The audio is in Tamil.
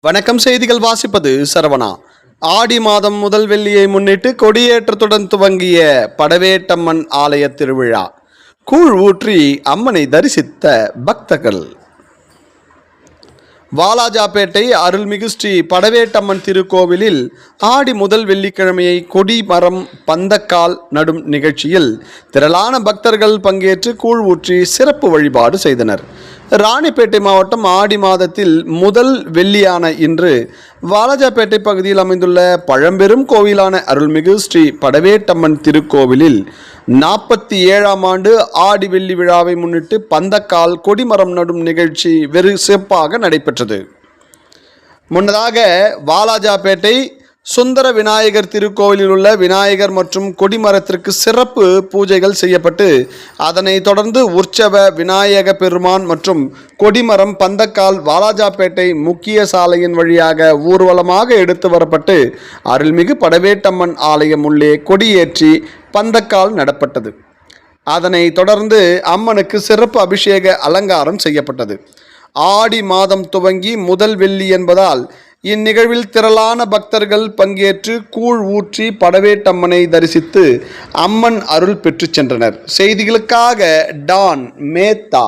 வணக்கம். செய்திகள் வாசிப்பது சரவணா. ஆடி மாதம் முதல் வெள்ளியை முன்னிட்டு கொடியேற்றத்துடன் துவங்கிய படவேட்டம்மன் ஆலய திருவிழா. கூழ் ஊற்றி அம்மனை தரிசித்த பக்தர்கள். வாலாஜாபேட்டை அருள்மிகு ஸ்ரீ படவேட்டம்மன் திருக்கோவிலில் ஆடி முதல் வெள்ளிக்கிழமையை கொடி மரம் பந்தக்கால் நடும் நிகழ்ச்சியில் திரளான பக்தர்கள் பங்கேற்று கூழ் ஊற்றி சிறப்பு வழிபாடு செய்தனர். ராணிப்பேட்டை மாவட்டம் ஆடி மாதத்தில் முதல் வெள்ளியான இன்று வாலாஜாபேட்டை பகுதியில் அமைந்துள்ள பழம்பெரும் கோவிலான அருள்மிகு ஸ்ரீ படவேட்டம்மன் திருக்கோவிலில் 47ஆம் ஆண்டு ஆடி வெள்ளி விழாவை முன்னிட்டு பந்தக்கால் கொடிமரம் நடும் நிகழ்ச்சி வெறு சிறப்பாக நடைபெற்றது. முன்னதாக வாலாஜாபேட்டை சுந்தர விநாயகர் திருக்கோவிலில் உள்ள விநாயகர் மற்றும் கொடிமரத்திற்கு சிறப்பு பூஜைகள் செய்யப்பட்டு அதனைத் தொடர்ந்து உற்சவ விநாயக பெருமான் மற்றும் கொடிமரம் பந்தக்கால் வாலாஜாபேட்டை முக்கிய சாலையின் வழியாக ஊர்வலமாக எடுத்து வரப்பட்டு அருள்மிகு படவேட்டம்மன் ஆலயம் உள்ளே கொடியேற்றி பந்தக்கால் நடப்பட்டது. அதனைத் தொடர்ந்து அம்மனுக்கு சிறப்பு அபிஷேக அலங்காரம் செய்யப்பட்டது. ஆடி மாதம் துவங்கி முதல் வெள்ளி என்பதால் இந்நிகழ்வில் திரளான பக்தர்கள் பங்கேற்று கூழ் ஊற்றி படவேட்டம்மனை தரிசித்து அம்மன் அருள் பெற்று சென்றனர். செய்திகளுக்காக டான் மேத்தா.